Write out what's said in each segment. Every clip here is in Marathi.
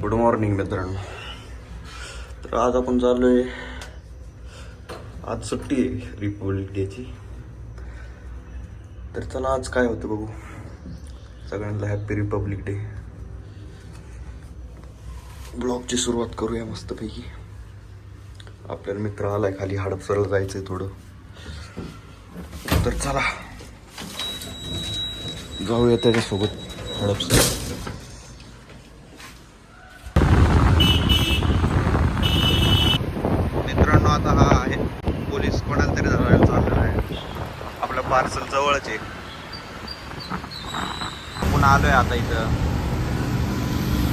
गुड मॉर्निंग मित्रांनो. तर आज आपण चाललोय, आज सुट्टी आहे रिपब्लिक डेची. तर चला आज काय होतं बघू. सगळ्यांना हॅपी रिपब्लिक डे. ब्लॉगची सुरुवात करूया मस्तपैकी. आपल्याला मित्र आलाय खाली हडपसरला जायचंय थोडं. तर चला जाऊया त्याच्यासोबत हडपसर. आता हा आहे पोलीस कोणाला तरी धरायला चाललेला आहे. आपलं पार्सल जवळच आहे. आपण आलोय आता इथं.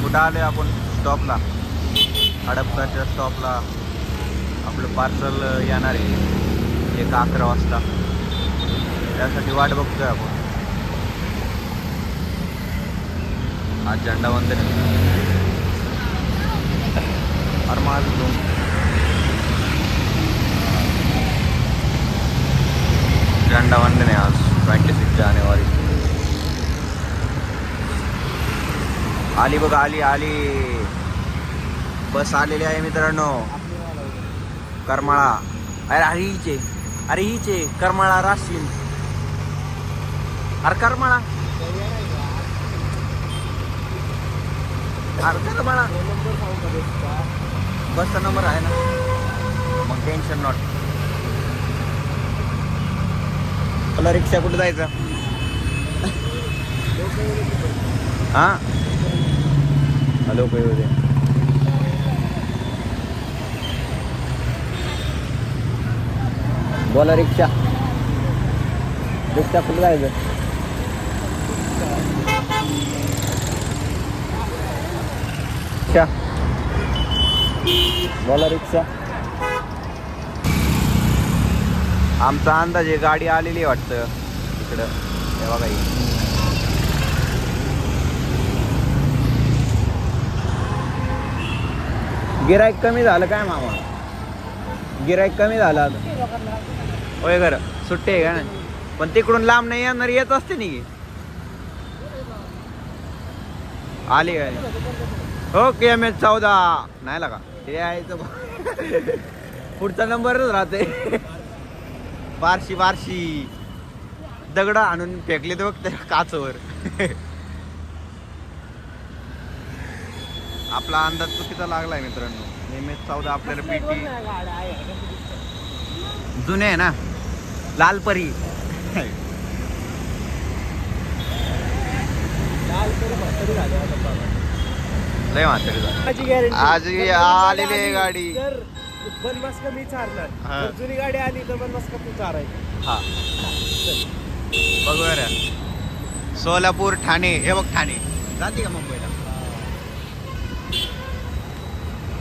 कुठं आलोय आपण? स्टॉपला, हडपसरच्या स्टॉपला. आपलं पार्सल येणार आहे 11 वाजता. त्यासाठी वाट बघतोय आपण. आज झेंडावंदन अरे माझं झेंडावंदन आहे आज 26 जानेवारी. आली बघा, आली बस आलेली आहे मित्रांनो. करमाळा. अरे हीचे करमाळा राशीन. अरे करमाळा बसचा नंबर आहे ना, मग टेन्शन नॉट. मला रिक्षा कुठे जायचं? हा हॅलो काही होते. बोला रिक्षा कुठे जायचं? रिक्षा बोला रिक्षा. आमचा अंदाज आहे गाडी आलेली वाटतं इकडं. हे बघा गिराईक कमी झालं काय मामा? गिराईक कमी झालं आता. होय खरं सुट्टी आहे का नाही? पण तिकडून लांब नाही येणार, येत असते नी. आली काय? हो KMH 14 नाही लागा ते यायचं. पुढचा नंबरच राहते. बारशी दगड आणून फेकले ते बघ काचवर. आपला अंदाज चुकीचा लागलाय मित्रांनो. KMH 14 आपल्याला पेटी जुने आहे ना. लालपरी लय म्हातारी आज आलेली आहे गाडी. बनवास कमी चारणार. जुनी गाडी आली तर बनवास कमी चारायची. हा बघूया रे. सोलापूर ठाणे. हे बघ ठाणे जाते का मुंबईला?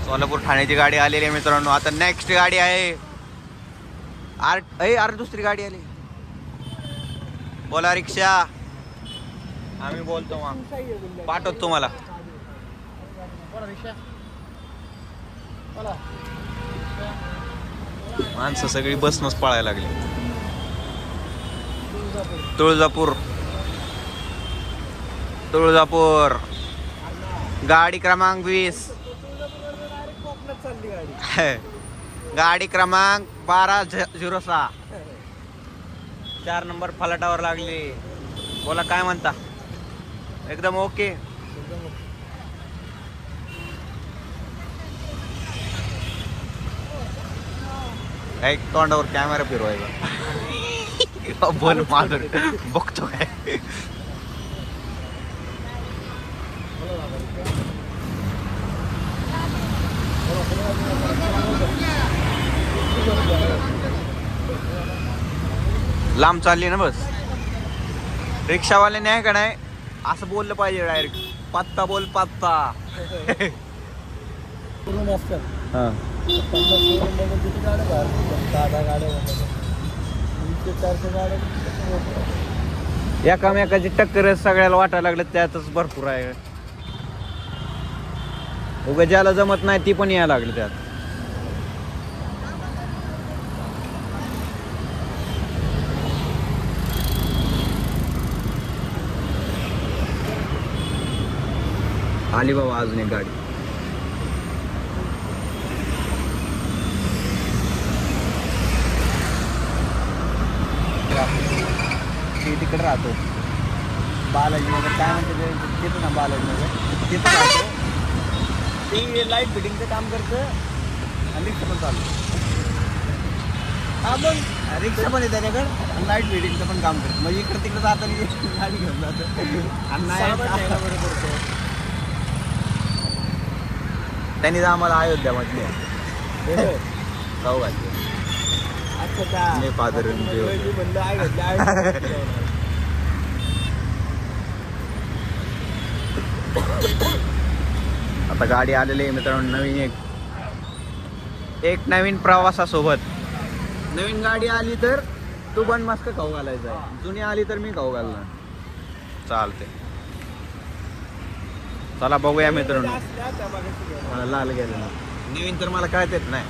सोलापूर ठाण्याची गाडी आलेली आहे मित्रांनो. आता नेक्स्ट गाडी आहे अरे दुसरी गाडी आली. बोला रिक्षा. आम्ही बोलतो मग पाठवतो तुम्हाला. माणसं सगळी बसनच पळायला लागली. तुळजापूर गाडी क्रमांक 20. गाडी क्रमांक 1206 4 नंबर फलाटावर लागली. बोला काय म्हणता? एकदम ओके. एक तोंडावर कॅमेरा फिरवायचा. बोल माझं बघतो काय. लांब चालली ना बस. रिक्षावाल्याने आहे का नाही असं बोललं पाहिजे डायरेक्ट. पत्ता बोल पत्ता. हा एकामेकाची टक्कर सगळ्याला वाटायला लागलं. त्यातच भरपूर आहे. उगा ज्याला जमत नाही ती पण यायला लागली त्यात. आली बाबा अजून एक गाडी. ते तिकडे राहतो बालाजीनगर, काय म्हणते ते तिथं ना, बालाजीनगर तिथं राहतो. ते लाईट फिटिंगचं काम करतं आणि रिक्षा पण चालू. हा मग रिक्षा पण आहे त्याच्याकडे आणि लाईट फिटिंगचं पण काम करतं. म्हणजे इकडं तिकडं जाताना गाडी घेऊन जातं आणि नाही बरोबर. त्यांनी तर आम्हाला अयोध्या म्हटली जाऊ घातली. अच्छा फादर म्हणलं आहे घेतलं. आता गाडी आलेली आहे मित्रांनो, नवीन एक नवीन प्रवासासोबत. नवीन गाडी आली तर तू बन मस्क खाऊ घालायचा आहे, जुनी आली तर मी खाऊ घालणार. चालते, चला बघूया मित्रांनो. मला लाल गेलं नवीन तर मला कळत येत नाही,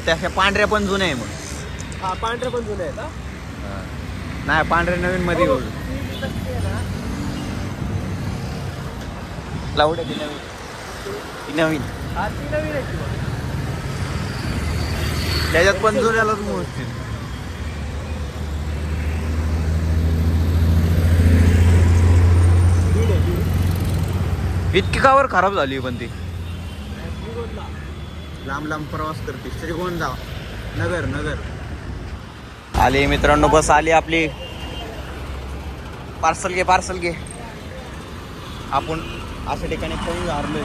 त्याच्या पांढऱ्या पण जुन्या आहे. मग हा पांढरे पण जुने आहेत. नाही पांढरे नवीन मध्ये येऊ लावड ती नवीन हा ती नवीन आहे की मग. त्याच्यात पण जुन्यालाच मोजतील. इतकी कावर खराब झाली पण ती. लांब लांब प्रवास करते. श्रीगोंदा नगर आली मित्रांनो, बस आली आपली. पार्सल घे. आपण अशा ठिकाणी कोणी हारलोय.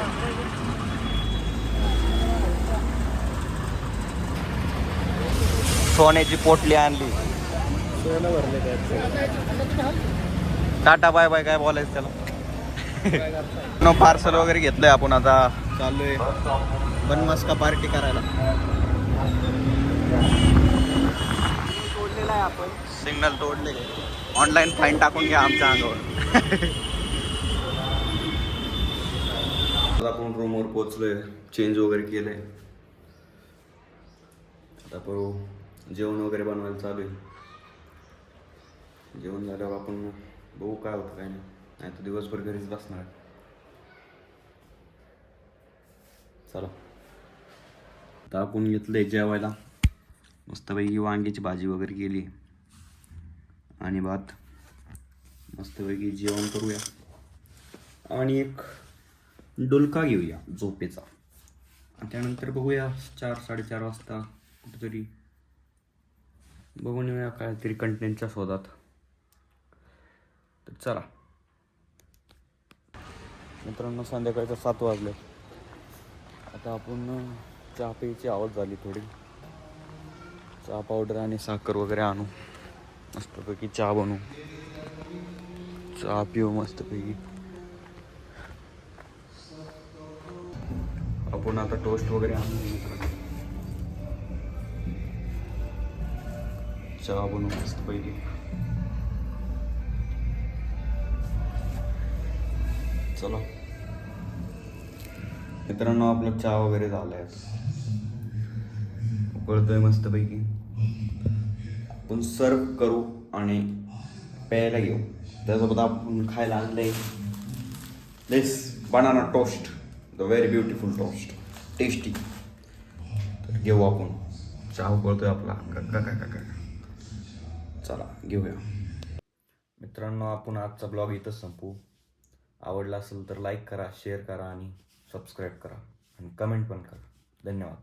सोन्याची पोटली आणली. सोनं भरले त्यात. टाटा बाय बाय काय बोलायचं त्याला. पार्सल वगैरे घेतलंय आपण, आता चाललोय बनमस्का पार्टी करायला. तोडलेला आहे आपण. सिग्नल तोडले, ऑनलाईन फाईन टाकून घ्या आमच्या अंगावर. आपण रूमवर पोहोचलोय, चेंज वगैरे केलंय. आता जेवण वगैरे बनवायला चालू आहे. जेवण झाल्यावर आपण बघू काय होतं काय नाही तर दिवसभर घरीच बसणार. चला आता आपण घेतलंय जेवायला. मस्तपैकी वांग्याची भाजी वगैरे केली आणि भात. मस्तपैकी जेवण करूया आणि एक डुलका घेऊया झोपेचा. त्यानंतर बघूया 4-4:30 वाजता कुठेतरी बघून येऊया काहीतरी कंटेंटच्या शोधात. तर चला मित्रांनो, संध्याकाळच्या 7 वाजले. आता आपण चहा प्यायची आवड झाली थोडी. चहा पावडर आणि साखर वगैरे आणू, मस्तपैकी चहा बनवू, चहा पिऊ मस्तपैकी. आपण आता टोस्ट वगैरे आणू मित्रांनो, चहा बनवू मस्तपैकी. चला मित्रांनो, आपला चहा वगैरे झालाय, उकळतोय मस्तपैकी. आपण सर्व करू आणि प्यायला घेऊ. त्यासोबत आपण खायला आणलंय दिस banana toast, the very beautiful toast, tasty. तर घेऊ आपण. चहा उकळतोय आपला. चला घेऊया मित्रांनो. आपण आजचा ब्लॉग इथंच संपवू. आवडला असेल तर लाईक करा, शेअर करा आणि सबस्क्राईब करा आणि कमेंट पण करा. धन्यवाद.